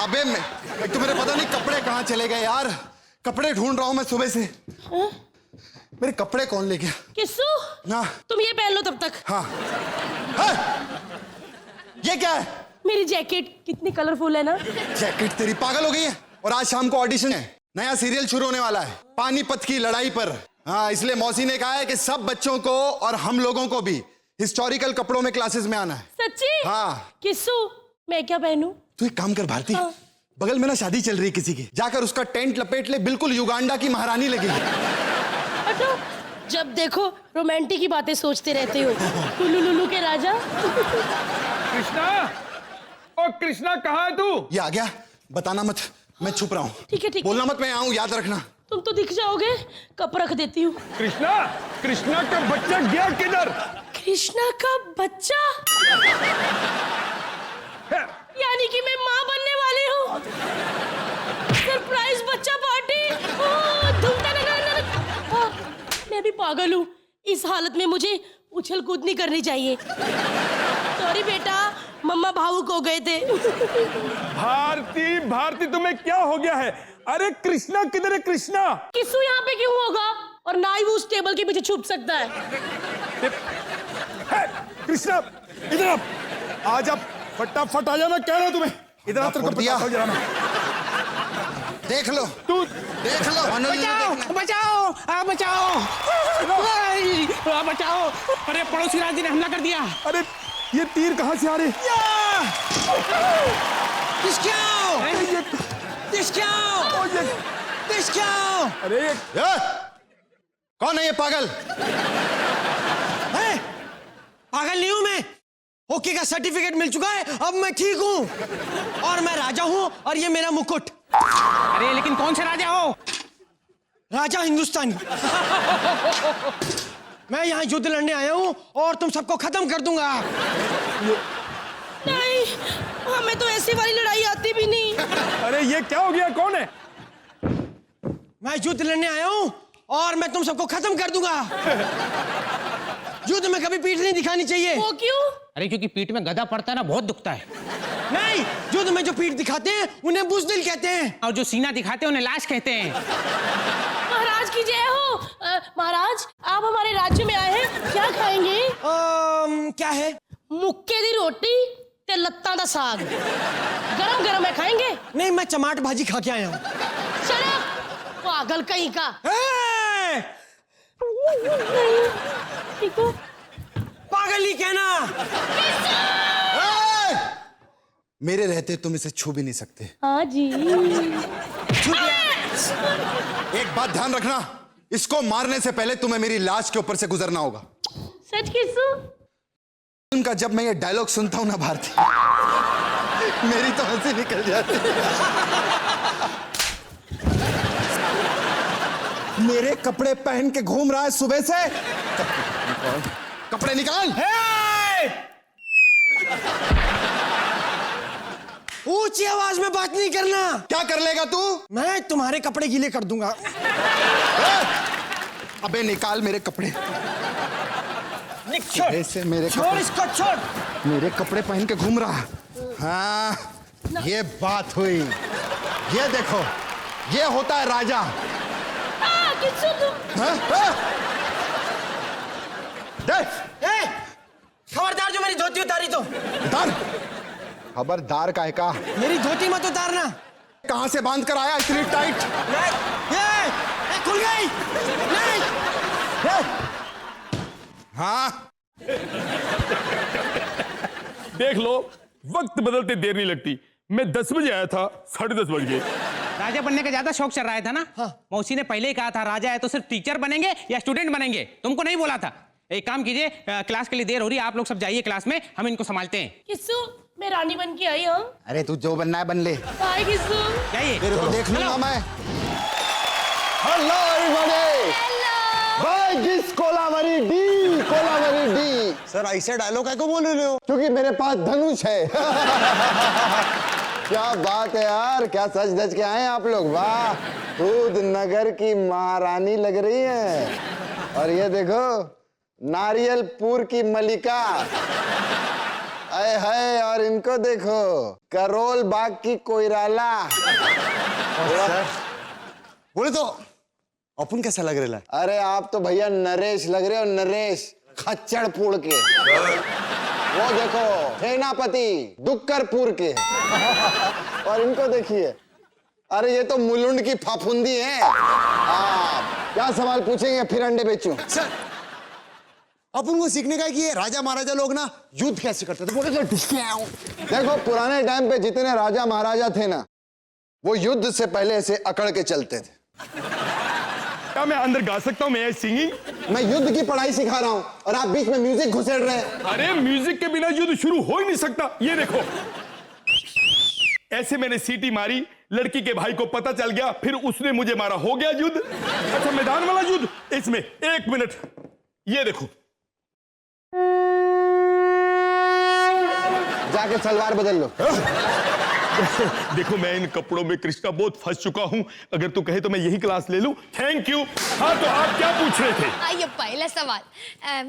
अबे एक तो मेरे पता नहीं कपड़े कहाँ चले गए यार। कपड़े ढूंढ रहा हूँ मैं सुबह से। मेरे कपड़े कौन ले गया? किस्सू ना तुम ये पहन लो तब तक। हाँ। ये क्या है? मेरी जैकेट कितनी कलरफुल है ना। जैकेट तेरी पागल हो गई है। और आज शाम को ऑडिशन है, नया सीरियल शुरू होने वाला है पानीपत की लड़ाई पर। हाँ, इसलिए मौसी ने कहा है कि सब बच्चों को और हम लोगों को भी हिस्टोरिकल कपड़ों में क्लासेस में आना है। सच्ची? हाँ। किस्सू मैं क्या पहनूं? तू एक काम कर भारती, बगल में ना शादी चल रही है किसी की, जाकर उसका टेंट लपेट ले, बिल्कुल युगांडा की महारानी लगेगी। हटो, जब देखो रोमांटिक की बातें सोचते रहते हो। टुल्लू लुल्लू के राजा। कृष्णा, ओ कृष्णा कहाँ है तू? ये आ गया, बताना मत, मैं छुप रहा हूँ। ठीक है ठीक है। बोलना मत, मैं आऊँ, याद रखना। तुम तो दिख जाओगे, कप रख देती हूँ। कृष्णा, कृष्णा का बच्चा गया किधर? कृष्णा का बच्चा? यानी कि मैं माँ बनने वाली हूँ। सरप्राइज बच्चा पार्टी। मैं भी पागल हूँ, इस हालत में मुझे उछल कूद नहीं करनी चाहिए। सॉरी बेटा, मम्मा भावुक हो गए थे। भारती, भारती तुम्हें क्या हो गया है? अरे कृष्णा किधर है? कृष्णा किस्सू यहाँ पे क्यों होगा? और ना ही वो उस टेबल के पीछे छुप सकता है। कृष्णा इधर आप, आज आप फटाफट आ जाना, कह रहा हूं तुम्हें। इधर आ, तेरे को बताता हूं। देख लो, तू देख लो। बचाओ बचाओ बचाओ बचाओ। अरे पड़ोसी राज ने हमला कर दिया। अरे ये तीर कहां से आ रहे? अरे कौन है ये पागल? पागल नहीं हूं मैं, हॉकी का सर्टिफिकेट मिल चुका है, अब मैं ठीक हूं और मैं राजा हूं और ये मेरा मुकुट। अरे लेकिन कौन सा राजा हो? राजा हिंदुस्तानी। मैं यहाँ युद्ध लड़ने आया हूँ और तुम सबको खत्म कर दूंगा। नहीं, हमें तो ऐसी वाली लड़ाई आती भी नहीं। अरे ये क्या हो गया? कौन है? मैं युद्ध लड़ने आया हूँ और मैं तुम सबको खत्म कर दूंगा। युद्ध में कभी पीठ नहीं दिखानी चाहिए। वो क्यों? अरे क्योंकि पीठ में गदा पड़ता है ना, बहुत दुखता है। नहीं, युद्ध में जो पीठ दिखाते हैं उन्हें बुज़दिल कहते हैं और जो सीना दिखाते हैं उन्हें लाश कहते हैं। महाराज की जय हो। महाराज आप हमारे राज्य में आए हैं, क्या खाएंगे? क्या है? मुक्के दी रोटी ते लत्ता दा साग, गरम गरम है, खाएंगे? नहीं, मैं चमाट भाजी खा के आया हूँ। चलो पागल कहीं का। ठीक हो? पागल ही कहना। मेरे रहते तुम इसे छू भी नहीं सकते। हाँ जी। एक बात ध्यान रखना, इसको मारने से पहले तुम्हें मेरी लाश के ऊपर से गुजरना होगा। सच किस्सू? उनका जब मैं ये डायलॉग सुनता हूं ना भारती, मेरी तो हंसी निकल जाती है। मेरे कपड़े पहन के घूम रहा है सुबह से। कपड़े निकाल। ऊंची आवाज में बात नहीं करना। क्या कर लेगा तू? मैं तुम्हारे कपड़े गीले कर दूंगा। अबे निकाल मेरे कपड़े। ऐसे मेरे छोड़ कपड़े, इसको छोड़। मेरे कपड़े पहन के घूम रहा। हाँ, ये बात हुई। ये देखो, ये होता है राजा। किस्सू तुम। खबरदार, जो मेरी धोती उतारी तो। उतार। खबरदार का है का? मेरी धोती मत उतारना। कहां से बांध कर आया इतनी टाइट? खुल गई। नहीं। हाँ, देख लो, वक्त बदलते देर नहीं लगती। मैं 10 बजे आया था, 10:30 बज गए। राजा बनने का ज्यादा शौक चल रहा था ना। हाँ। मौसी ने पहले ही कहा था राजा है तो सिर्फ टीचर बनेंगे या स्टूडेंट बनेंगे, तुमको नहीं बोला था। एक काम कीजिए, क्लास के लिए देर हो रही है, आप लोग सब जाइए क्लास में, हम इनको संभालते हैं। किस्सू मैं रानी बन के आई हूँ। अरे तू जो बनना है बन ले। हाय किस्सू। जाइए। तेरे को देख लूंगा मैं। Hello everybody. भाई जिस Kolaveri D, Kolaveri D. Sir ऐसे डायलॉग है को बोल रहे हो? क्योंकि मेरे पास धनुष है। क्या बात है यार, क्या सच धज के आए आप लोग। वाह, दूध नगर की महारानी लग रही है। और ये देखो, नारियलपुर की मलिका। आए हाय, और इनको देखो, करोल बाग की कोयराला। सर बोले तो अपन कैसा लग रहा है? अरे आप तो भैया नरेश लग रहे हो, नरेश खच्चरपुर के। वो देखो सेनापति डुक्करपुर के। और इनको देखिए, अरे ये तो मुलुंड की फाफुंदी है। क्या सवाल पूछेंगे फिर अंडे बेचूं? सर अपन को सीखने का कि राजा महाराजा लोग ना युद्ध कैसे करते थे, बोले तो देखो पुराने टाइम पे जितने राजा महाराजा थे ना, वो युद्ध से पहले ऐसे अकड़ के चलते थे। क्या मैं अंदर गा सकता हूँ? मैं सिंगिंग? मैं युद्ध की पढ़ाई सिखा रहा हूँ और आप बीच में म्यूजिक घुसेड़ रहे हैं। अरे म्यूजिक के बिना युद्ध शुरू हो ही नहीं सकता। ये देखो, ऐसे मैंने सीटी मारी, लड़की के भाई को पता चल गया, फिर उसने मुझे मारा, हो गया युद्ध। अच्छा मैदान वाला युद्ध, इसमें 1 मिनट, ये देखो। जाके सलवार बदल लो। देखो मैं इन कपड़ों में कृष्णा बहुत फंस चुका हूं, अगर तू कहे तो मैं यही क्लास ले लूं। Thank you. हाँ तो आप क्या पूछ रहे थे? आइए पहला सवाल,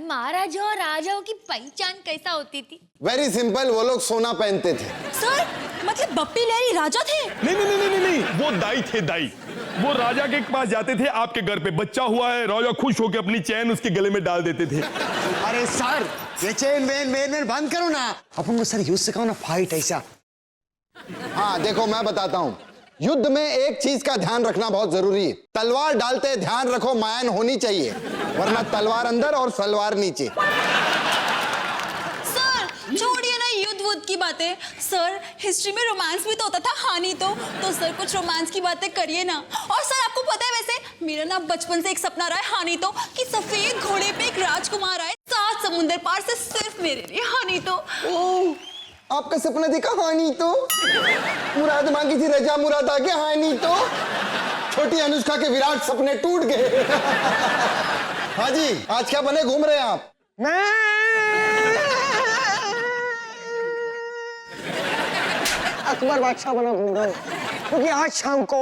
महाराजा और राजाओं की पहचान कैसा होती थी? वेरी सिंपल, वो लोग सोना पहनते थे। सर मतलब बप्पी लहरी राजा थे? नहीं, वो दाई थे, दाई। वो राजा के पास जाते थे, आपके घर पे बच्चा हुआ है, राजा खुश होकर अपनी चैन उसके गले में डाल देते थे। अरे सर ये चेन वेन बंद करो ना, अपन को सर यूज सिखाओ ना, फाइट ऐसा। हाँ देखो मैं बताता हूँ, युद्ध में एक चीज का ध्यान रखना बहुत जरूरी है। तलवार डालते ध्यान रखो मायन होनी चाहिए, वरना तलवार अंदर और सलवार नीचे। सर छोड़िए ना युद्ध वुद्ध की बातें। सर हिस्ट्री में रोमांस भी तो होता था, हानि तो सर कुछ रोमांस की बातें करिए ना। और सर आपको पता है वैसे मेरा ना बचपन से एक सपना रहा है, हानि तो, कि सफेद घोड़े पे एक राजकुमार आए 7 समुंदर पार से सिर्फ मेरे लिए, हानि तो। आपका सपना देखा, हानि तो मुराद मांगी थी, रजा मुराद आगे, हानि तो छोटी अनुष्का के विराट सपने टूट गए। हाँ जी, आज क्या बने घूम रहे हैं आप? अकबर बादशाह बना घूम रहा हूँ, क्योंकि आज शाम को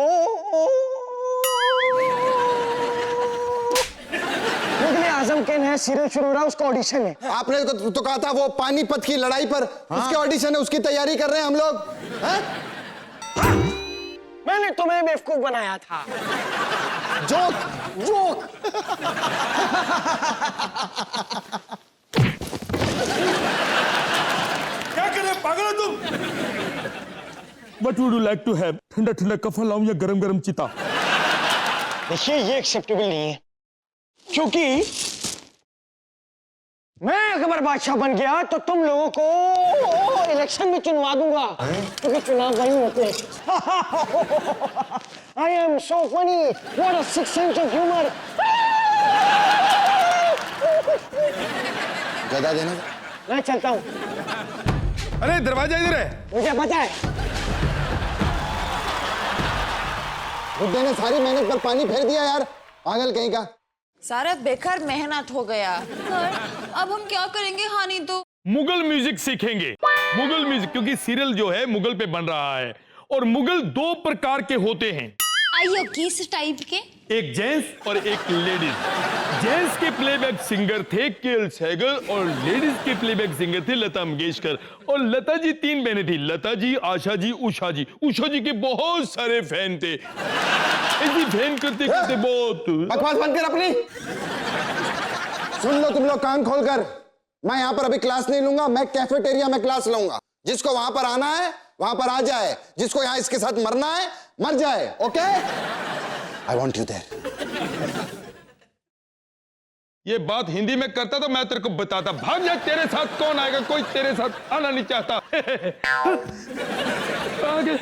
मुगल आजम के नया सीरियल शुरू हो रहा है, उसका ऑडिशन है। आपने तो कहा था वो पानीपत की लड़ाई पर उसके ऑडिशन है, उसकी तैयारी कर रहे हैं हम लोग। मैंने तुम्हें बेवकूफ बनाया था। जोक क्या कर रहे हो, पागल हो तुम? What would you like to have? ठंडा ठंडा कफन लाऊं या गरम गरम चिता? देखिए ये एक्सेप्टेबल नहीं है, क्योंकि मैं अकबर बादशाह बन गया तो तुम लोगों को इलेक्शन में चुनवा दूंगा, क्योंकि चुनाव वही होते हैं। I am so funny. What a sixth sense of humor. गदा देना। मैं चलता हूँ। अरे दरवाजा इधर है। मुझे पता है। बुड्ढे ने सारी मेहनत पर पानी फेर दिया यार, पागल कहीं का। सारा बेकार मेहनत हो गया। सर अब हम क्या करेंगे, हानि तो? मुगल म्यूजिक सीखेंगे, मुगल म्यूजिक, क्योंकि सीरियल जो है मुगल पे बन रहा है, और मुगल 2 प्रकार के होते हैं। आइयो किस टाइप के? एक जेंट्स और एक लेडीज। जेंट्स के प्लेबैक सिंगर थे केएल सहगल, और लेडीज के प्लेबैक सिंगर थे लता मंगेशकर। और लता जी 3 बहनें थी, लता जी, आशा जी, उषा जी। उषा जी के बहुत सारे फैन थे, इसी फैन करते करते बहुत। बकवास बंद कर अपनी। सुन लो तुम लोग कान खोलकर, मैं यहाँ पर अभी क्लास नहीं लूंगा, मैं कैफेटेरिया में क्लास लूंगा। जिसको वहां पर आना है वहां पर आ जाए, जिसको यहाँ इसके साथ मरना है मर जाए। Okay, I want you there. ये बात हिंदी में करता तो मैं तेरे को बताता। भाग जा, तेरे साथ कौन आएगा, कोई तेरे साथ आना नहीं चाहता। आगे